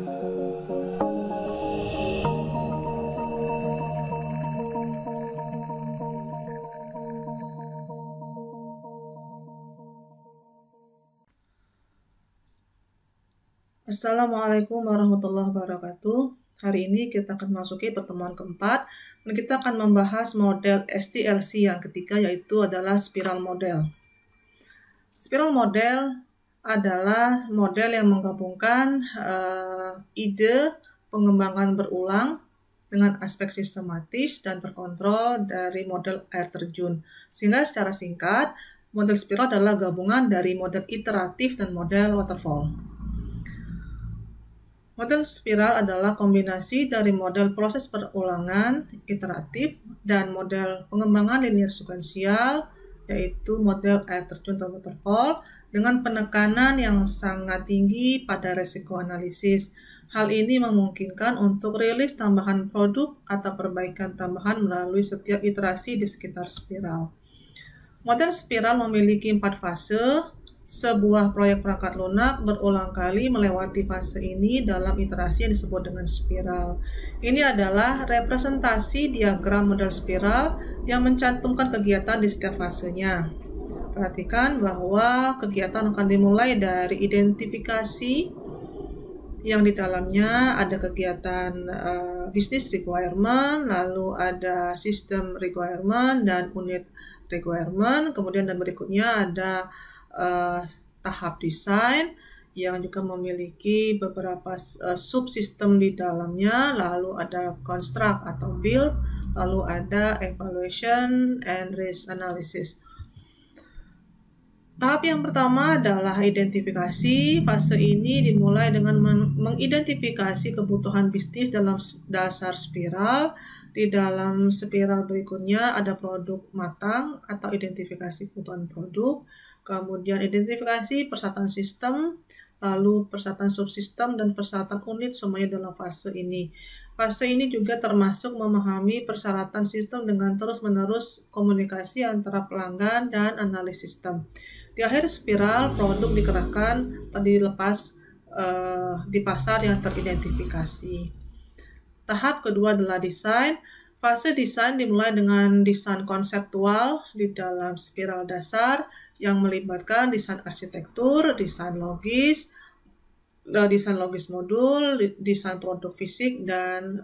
Assalamualaikum warahmatullahi wabarakatuh. Hari ini kita akan memasuki pertemuan keempat dan kita akan membahas model SDLC yang ketiga, yaitu adalah spiral model. Spiral model adalah model yang menggabungkan ide pengembangan berulang dengan aspek sistematis dan terkontrol dari model air terjun. Sehingga secara singkat, model spiral adalah gabungan dari model iteratif dan model waterfall. Model spiral adalah kombinasi dari model proses perulangan iteratif dan model pengembangan linear sekuensial, yaitu model air terjun atau waterfall, dengan penekanan yang sangat tinggi pada resiko analisis. Hal ini memungkinkan untuk rilis tambahan produk atau perbaikan tambahan melalui setiap iterasi di sekitar spiral. Model spiral memiliki 4 fase. Sebuah proyek perangkat lunak berulang kali melewati fase ini dalam iterasi yang disebut dengan spiral. Ini adalah representasi diagram model spiral yang mencantumkan kegiatan di setiap fasenya. Perhatikan bahwa kegiatan akan dimulai dari identifikasi yang di dalamnya ada kegiatan business requirement, lalu ada system requirement dan unit requirement, kemudian dan berikutnya ada tahap desain yang juga memiliki beberapa subsistem di dalamnya, lalu ada construct atau build, lalu ada evaluation and risk analysis. Tahap yang pertama adalah identifikasi. Fase ini dimulai dengan mengidentifikasi kebutuhan bisnis dalam dasar spiral. Di dalam spiral berikutnya ada produk matang atau identifikasi kebutuhan produk, kemudian identifikasi persyaratan sistem, lalu persyaratan subsistem dan persyaratan unit, semuanya dalam fase ini. Fase ini juga termasuk memahami persyaratan sistem dengan terus-menerus komunikasi antara pelanggan dan analis sistem. Di akhir spiral, produk dikerahkan atau dilepas di pasar yang teridentifikasi. Tahap kedua adalah desain. Fase desain dimulai dengan desain konseptual di dalam spiral dasar yang melibatkan desain arsitektur, desain logis modul, desain produk fisik, dan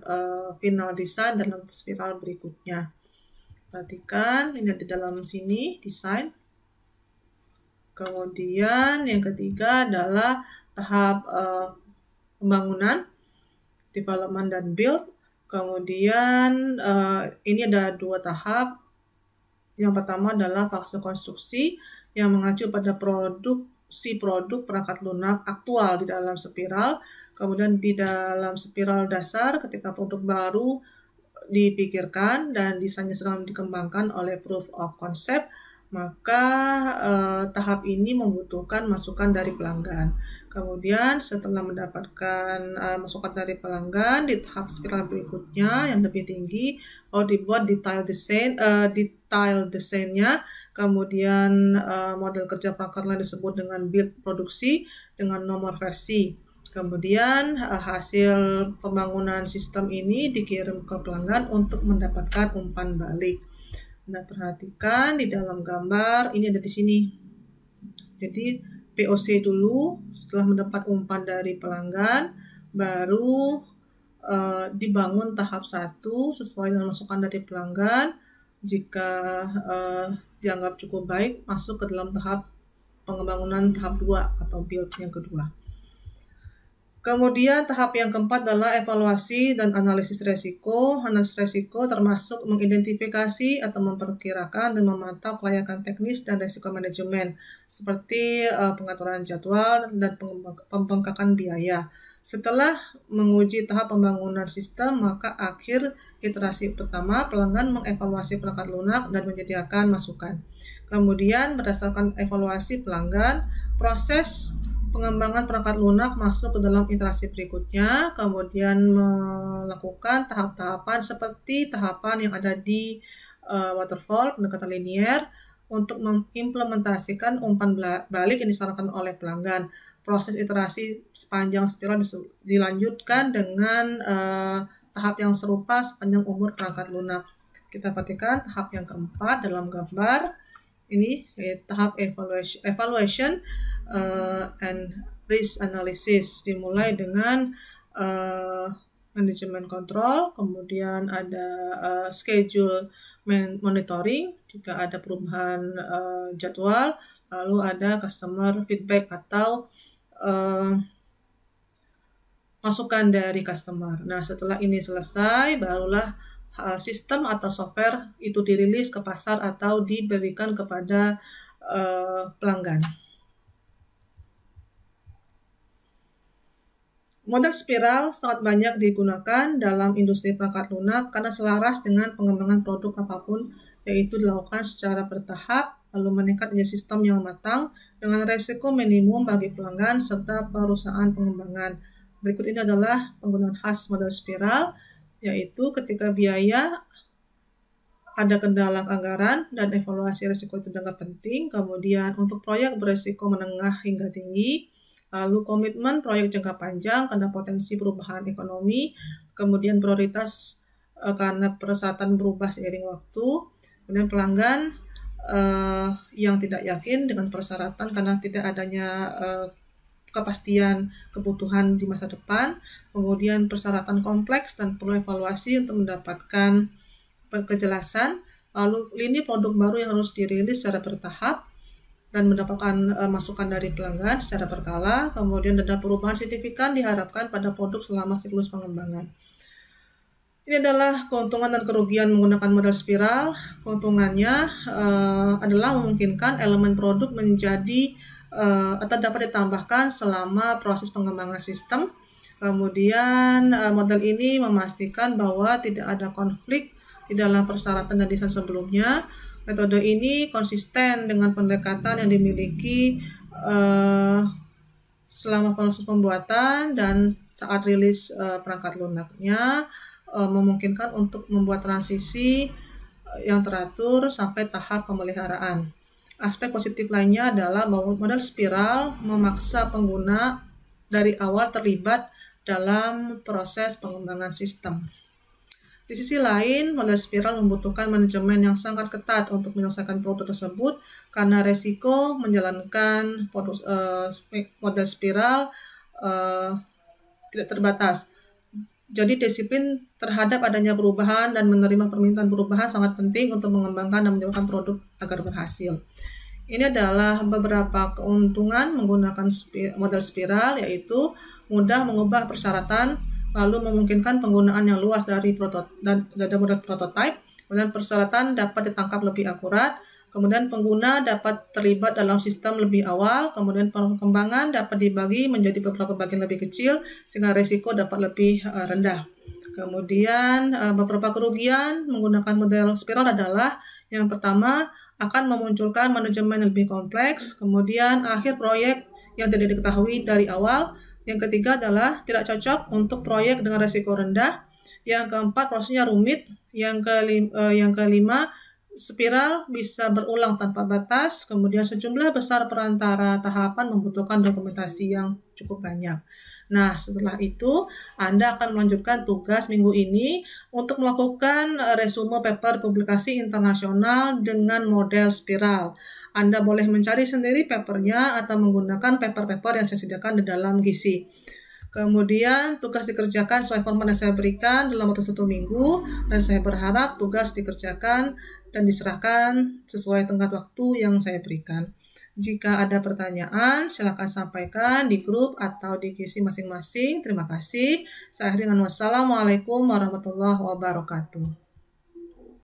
final desain dalam spiral berikutnya. Perhatikan, ini di dalam sini desain. Kemudian yang ketiga adalah tahap pembangunan, development dan build. Kemudian ini ada 2 tahap. Yang pertama adalah fase konstruksi yang mengacu pada produk perangkat lunak aktual di dalam spiral. Kemudian di dalam spiral dasar, ketika produk baru dipikirkan dan desainnya sedang dikembangkan oleh proof of concept, maka tahap ini membutuhkan masukan dari pelanggan. Kemudian setelah mendapatkan masukan dari pelanggan, di tahap spiral berikutnya yang lebih tinggi, dibuat detail desainnya, kemudian model kerja perangkat lain disebut dengan build produksi dengan nomor versi. Kemudian hasil pembangunan sistem ini dikirim ke pelanggan untuk mendapatkan umpan balik. Nah, perhatikan di dalam gambar ini ada di sini. Jadi POC dulu, setelah mendapat umpan dari pelanggan, baru dibangun tahap 1 sesuai dengan masukan dari pelanggan. Jika dianggap cukup baik, masuk ke dalam tahap pengembangan tahap 2 atau build yang kedua. Kemudian tahap yang keempat adalah evaluasi dan analisis resiko. Analisis resiko termasuk mengidentifikasi atau memperkirakan dan memantau kelayakan teknis dan resiko manajemen, seperti pengaturan jadwal dan pembengkakan biaya. Setelah menguji tahap pembangunan sistem, maka akhir iterasi pertama, pelanggan mengevaluasi perangkat lunak dan menyediakan masukan. Kemudian berdasarkan evaluasi pelanggan, proses pengembangan perangkat lunak masuk ke dalam iterasi berikutnya, kemudian melakukan tahap-tahapan seperti tahapan yang ada di waterfall, pendekatan linier, untuk mengimplementasikan umpan balik yang disarankan oleh pelanggan. proses iterasi sepanjang spiral dilanjutkan dengan tahap yang serupa sepanjang umur perangkat lunak. Kita perhatikan tahap yang keempat dalam gambar ini, tahap evaluation and risk analysis, dimulai dengan manajemen kontrol, kemudian ada schedule monitoring jika ada perubahan jadwal, lalu ada customer feedback atau masukan dari customer. Nah, setelah ini selesai, barulah sistem atau software itu dirilis ke pasar atau diberikan kepada pelanggan. Model spiral sangat banyak digunakan dalam industri perangkat lunak karena selaras dengan pengembangan produk apapun, yaitu dilakukan secara bertahap, lalu meningkat menjadi sistem yang matang dengan resiko minimum bagi pelanggan serta perusahaan pengembangan. Berikut ini adalah penggunaan khas model spiral, yaitu ketika biaya, ada kendala anggaran, dan evaluasi risiko itu dianggap penting. Kemudian untuk proyek berisiko menengah hingga tinggi, lalu komitmen proyek jangka panjang karena potensi perubahan ekonomi, kemudian prioritas karena persyaratan berubah seiring waktu, kemudian pelanggan yang tidak yakin dengan persyaratan karena tidak adanya kepastian kebutuhan di masa depan, kemudian persyaratan kompleks dan perlu evaluasi untuk mendapatkan kejelasan, lalu lini produk baru yang harus dirilis secara bertahap dan mendapatkan masukan dari pelanggan secara berkala, kemudian ada perubahan signifikan diharapkan pada produk selama siklus pengembangan. Ini adalah keuntungan dan kerugian menggunakan model spiral. Keuntungannya adalah memungkinkan elemen produk menjadi atau dapat ditambahkan selama proses pengembangan sistem. Kemudian model ini memastikan bahwa tidak ada konflik di dalam persyaratan dan desain sebelumnya. Metode ini konsisten dengan pendekatan yang dimiliki selama proses pembuatan dan saat rilis perangkat lunaknya, memungkinkan untuk membuat transisi yang teratur sampai tahap pemeliharaan. Aspek positif lainnya adalah bahwa model spiral memaksa pengguna dari awal terlibat dalam proses pengembangan sistem. Di sisi lain, model spiral membutuhkan manajemen yang sangat ketat untuk menyelesaikan produk tersebut karena resiko menjalankan model spiral tidak terbatas. Jadi disiplin terhadap adanya perubahan dan menerima permintaan perubahan sangat penting untuk mengembangkan dan menjalankan produk agar berhasil. Ini adalah beberapa keuntungan menggunakan model spiral, yaitu mudah mengubah persyaratan, lalu memungkinkan penggunaan yang luas dari model prototype, kemudian persyaratan dapat ditangkap lebih akurat, kemudian pengguna dapat terlibat dalam sistem lebih awal, kemudian pengembangan dapat dibagi menjadi beberapa bagian lebih kecil sehingga risiko dapat lebih rendah. Kemudian beberapa kerugian menggunakan model spiral adalah yang pertama akan memunculkan manajemen yang lebih kompleks, kemudian akhir proyek yang tidak diketahui dari awal. Yang ketiga adalah tidak cocok untuk proyek dengan risiko rendah. Yang keempat, prosesnya rumit. Yang kelima, spiral bisa berulang tanpa batas. Kemudian sejumlah besar perantara tahapan membutuhkan dokumentasi yang cukup banyak. Nah, setelah itu Anda akan melanjutkan tugas minggu ini untuk melakukan resume paper publikasi internasional dengan model spiral. Anda boleh mencari sendiri papernya atau menggunakan paper-paper yang saya sediakan di dalam Gizi. Kemudian tugas dikerjakan sesuai format yang saya berikan dalam waktu 1 minggu, dan saya berharap tugas dikerjakan dan diserahkan sesuai tenggat waktu yang saya berikan. Jika ada pertanyaan, silakan sampaikan di grup atau di Gizi masing-masing. Terima kasih. Saya akhiri dengan wassalamualaikum warahmatullahi wabarakatuh.